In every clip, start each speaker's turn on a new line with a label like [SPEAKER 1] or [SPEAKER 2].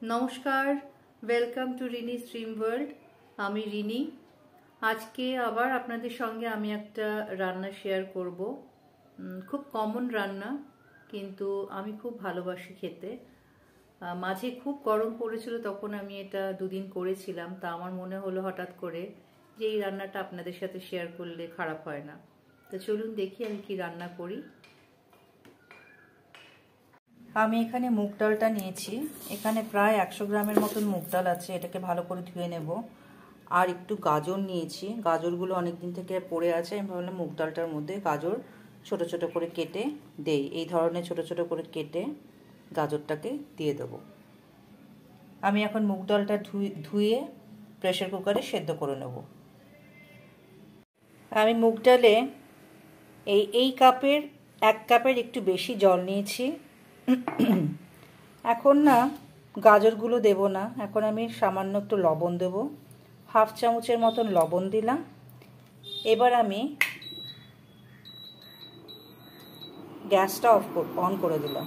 [SPEAKER 1] নমস্কার, welcome to Rini stream world. আমি রিনি। আজকে আবার আপনাদের সঙ্গে আমি একটা রান্না শেয়ার করব। খুব কমন রান্না, কিন্তু আমি খুব ভালোবাসি খেতে। মাঝে খুব গরম পড়েছিল, তখন আমি এটা দুদিন করেছিলাম। তা আমার মনে হলো হঠাৎ করে যে এই রান্নাটা আপনাদের সাথে শেয়ার করলে খারাপ হয় না। তো চলুন দেখি আমি কি রান্না করি। আমি এখানে মুগ ডালটা নিয়েছি। এখানে প্রায় 100 গ্রামের মতন মুগ ডাল আছে। এটাকে ভালো করে ধুয়ে নেব। আর একটু গাজর নিয়েছি। গাজরগুলো অনেক দিন থেকে পড়ে আছে। আমি ভাবলাম মুগ ডালটার মধ্যে গাজর ছোট ছোট করে কেটে দেই। এই ধরনের ছোট ছোট করে কেটে গাজরটাকে দিয়ে দেবো। আমি এখন মুগ ডালটা ধুয়ে প্রেসার কুকারে সেদ্ধ করে নেব। আমি মুগ ডালে এই কাপের 1 কাপের একটু বেশি জল নিয়েছি। এখন না গাজরগুলো দেব না, এখন আমি সামান্য একটু লবণ দেব। 1/2 চামচের মতন লবণ দিলাম। এবার আমি গ্যাসটা অন করে দিলাম।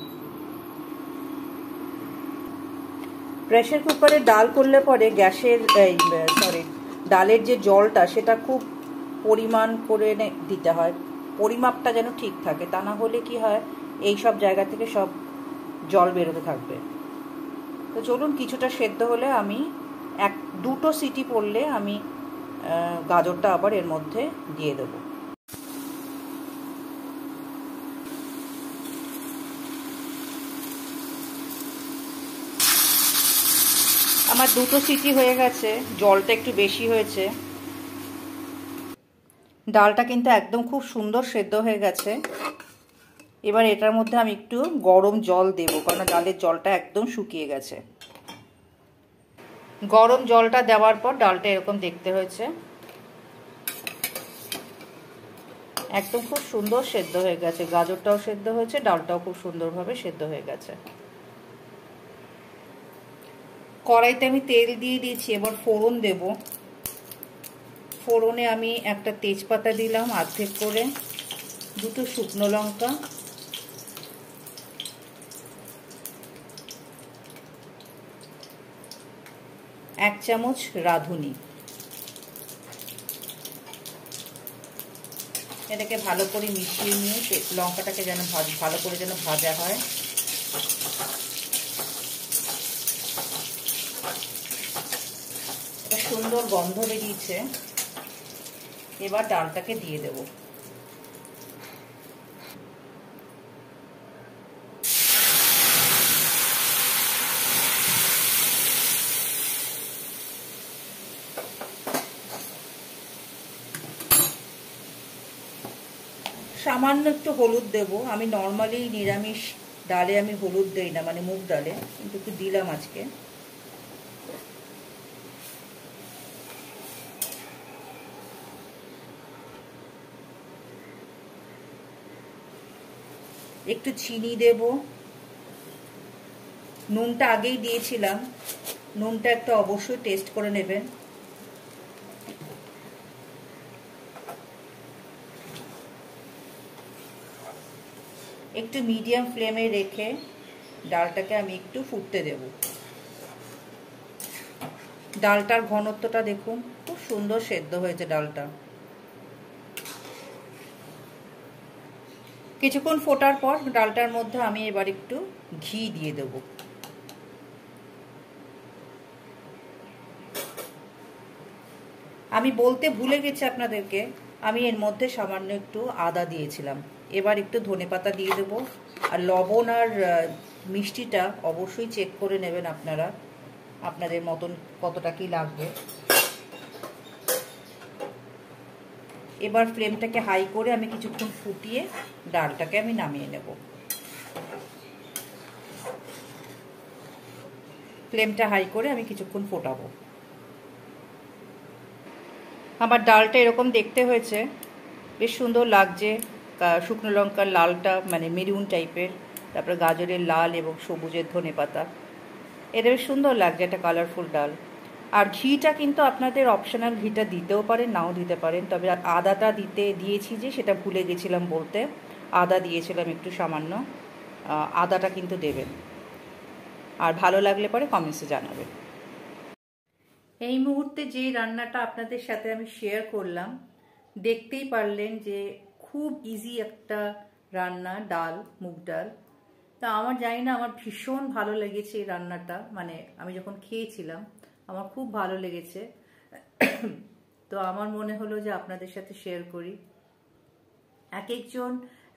[SPEAKER 1] প্রেসার কুকারে ডাল করলে পরে ডালের যে জলটা সেটা খুব পরিমাণ করে দিতে হয়। পরিমাপটা যেন ঠিক থাকে, তা না হলে কি হয়, এই সব জায়গা থেকে সব জল বেরোতে থাকবে। তো চলুন, কিছুটা সেদ্ধ হলে আমি 1-2 সিটি পড়লে আমি গাজরটা আবার এর মধ্যে দিয়ে দেব। আমার 2 সিটি হয়ে গেছে, জলটা একটু বেশি হয়েছে। ডালটা কিন্তু একদম খুব সুন্দর সেদ্ধ হয়ে গেছে। এবার এটার মধ্যে আমি একটু গরম জল দেব, কারণ ডালের জলটা একদম শুকিয়ে গেছে। গরম জলটা দেওয়ার পর ডালটা এরকম দেখতে হয়েছে। একদম খুব সুন্দর সেদ্ধ হয়ে গেছে। গাজরটাও সেদ্ধ হয়েছে, ডালটাও খুব সুন্দরভাবে সেদ্ধ হয়ে গেছে। কড়াইতে আমি তেল দিয়ে দিয়েছি। এবার ফোড়ন দেব। ফোড়নে আমি একটা তেজপাতা দিলাম অর্ধেক করে, 2টো শুকনো লঙ্কা, 1 চামচ রাঁধুনি। এটাকে ভালো করে মিশিয়ে নিয়ে লঙ্কাটাকে যেন ভালো করে যেন ভাজা হয়। একটা সুন্দর গন্ধ বেরিয়েছে। এবার ডালটাকে দিয়ে দেব। সামান্য একটু হলুদ দেব। আমি নর্মালি নিরামিষ ডালে আমি হলুদ দেই না, মানে মুগ ডালে, কিন্তু একটু দিলাম আজকে। একটু চিনি দেব। নুনটা আগেই দিয়েছিলাম, নুনটা একটু অবশ্যই টেস্ট করে নেবেন। একটু মিডিয়াম ফ্লেমে রেখে ডালটাকে আমি একটু ফুটতে দেব। ডালটার ঘনত্বটা দেখুন, খুব সুন্দর সেদ্ধ হয়েছে ডালটা। কিছুক্ষণ ফোটার পর ডালটার মধ্যে আমি এবার একটু ঘি দিয়ে দেব। আমি বলতে ভুলে গেছি আপনাদেরকে, আমি এর মধ্যে সামান্য একটু আদা দিয়েছিলাম। এবার একটু ধনেপাতা দিয়ে দেব। আর লবণ আর মিষ্টিটা অবশ্যই চেক করে নেবেন আপনারা, আপনাদের মতন কতটা কি লাগবে। এবার ফ্লেমটাকে হাই করে আমি কিছুক্ষণ ফুটিয়ে ডালটাকে আমি নামিয়ে নেব। ফ্লেমটা হাই করে আমি কিছুক্ষণ ফোটাবো। আমার ডালটা এরকম দেখতে হয়েছে, বেশ সুন্দর লাগছে। শুকনো লঙ্কার লালটা মানে মেরুন টাইপের, তারপরে গাজরের লাল এবং সবুজের ধনেপাতা, এটা বেশ সুন্দর লাগছে, একটা কালারফুল ডাল। আর ঘিটা কিন্তু আপনাদের অপশনাল, ঘিটা দিতেও পারেন নাও দিতে পারেন। তবে আদাটা দিয়েছি যে সেটা ভুলে গেছিলাম বলতে, আদা দিয়েছিলাম একটু সামান্য, আদাটা কিন্তু দেবেন।
[SPEAKER 2] আর ভালো লাগলে পরে কমেন্টসে জানাবেন।
[SPEAKER 1] এই মুহূর্তে যে রান্নাটা আপনাদের সাথে আমি শেয়ার করলাম, দেখতেই পারলেন যে খুব ইজি একটা রান্না, ডাল, মুগ ডাল। তা আমার জানি না, আমার ভীষণ ভালো লেগেছে এই রান্নাটা, মানে আমি যখন খেয়েছিলাম আমার খুব ভালো লেগেছে। তো আমার মনে হলো যে আপনাদের সাথে শেয়ার করি। এক একজন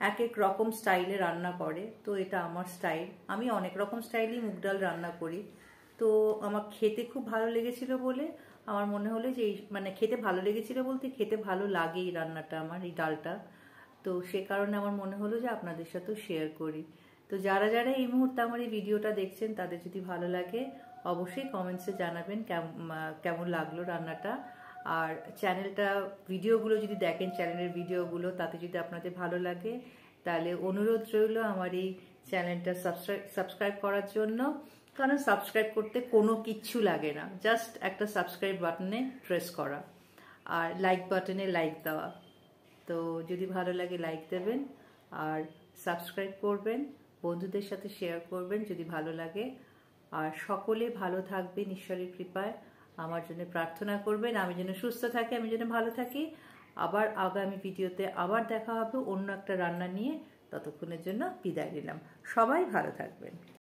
[SPEAKER 1] এক এক রকম স্টাইলে রান্না করে, তো এটা আমার স্টাইল। আমি অনেক রকম স্টাইলেই মুগ ডাল রান্না করি। তো আমার খেতে খুব ভালো লেগেছিল বলে আমার মনে হলো যে মানে খেতে ভালো লেগেছিল বলতে খেতে ভালো লাগে এই রান্নাটা, আমার এই ডালটা। তো সে কারণে আমার মনে হলো যে আপনাদের সাথেও শেয়ার করি। তো যারা যারা এই মুহূর্তে আমার এই ভিডিওটা দেখছেন, তাদের যদি ভালো লাগে অবশ্যই কমেন্টসে জানাবেন কেমন লাগলো রান্নাটা। আর চ্যানেলটা, ভিডিওগুলো যদি দেখেন, চ্যানেলের ভিডিওগুলো, তাতে যদি আপনাদের ভালো লাগে তাহলে অনুরোধ রইল আমার এই চ্যানেলটা সাবস্ক্রাইব করার জন্য। কারণ সাবস্ক্রাইব করতে কোনো কিচ্ছু লাগে না, জাস্ট একটা সাবস্ক্রাইব বাটনে প্রেস করা আর লাইক বাটনে লাইক দেওয়া। তো যদি ভালো লাগে লাইক দেবেন আর সাবস্ক্রাইব করবেন, বন্ধুদের সাথে শেয়ার করবেন যদি ভালো লাগে। আর সকলে ভালো থাকবেন ঈশ্বরের কৃপায়। আমার জন্য প্রার্থনা করবেন, আমি যেন সুস্থ থাকি, আমি যেন ভালো থাকি। আবার আগামী ভিডিওতে আবার দেখা হবে অন্য একটা রান্না নিয়ে। ততক্ষণের জন্য বিদায় নিলাম। সবাই ভালো থাকবেন।